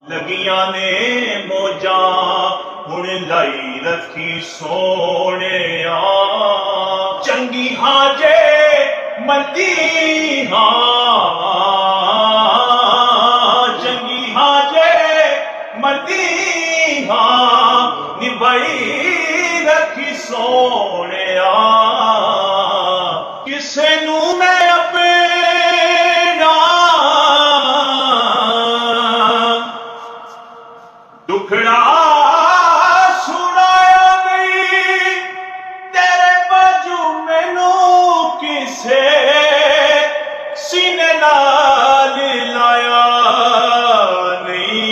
लगियां ने मौजा हुण लाई रखी सोने चंगी हाजे मती चंगी हाजे मती निभाई रखी सोने किसे नू मैं अपना दुखड़ा सुनाया नहीं तेरे बाजू मैनू किसे सीने नाल लाया नहीं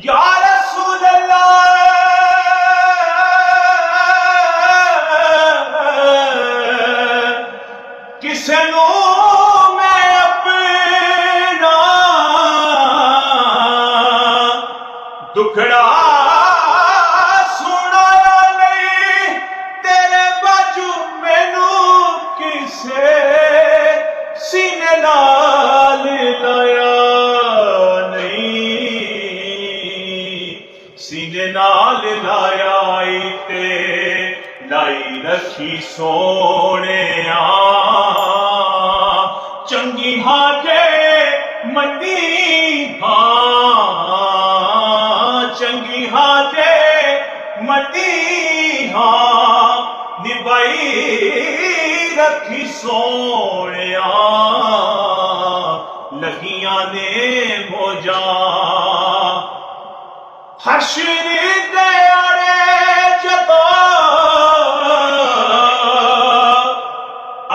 या रसूल अल्लाह किसे नू मैं अपना दुखड़ा सुनाया नहीं तेरे बाजू मैनू किसे सीने नाल लाया नहीं सीने नाल लाया ते लाई रखी सोने चंगी हाजे मंदी चंगी हाजे मती निभाई रखी सोने लगियां ने मौजा हश्र दे आड़े जदों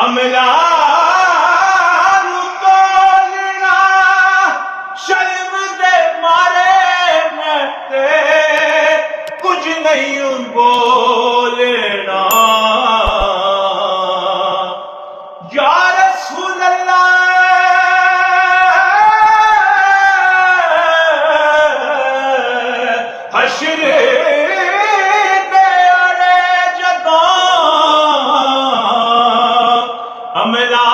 अमला कुछ नहीं बोलना या रसूल अल्लाह हश्र दे आड़े जदों अमला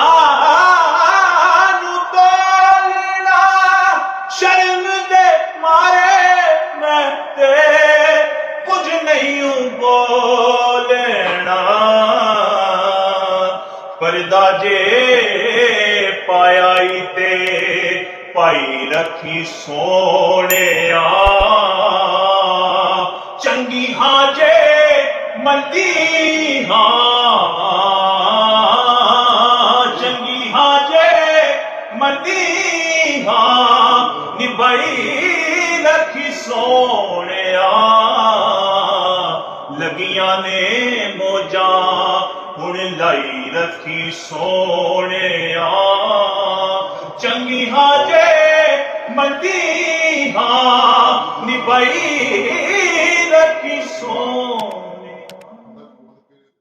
शर्म दे मारे मैं ते कुछ नहीं बोलना पर्दा जे पाया ते पाई रखी सोने चंगी हाजे मंदी चंगी हाजे मंदी निभाई रखी सोने लगियां ने मौजा हुण लाई रखी सोने चंगी हाजे मंदी निभाई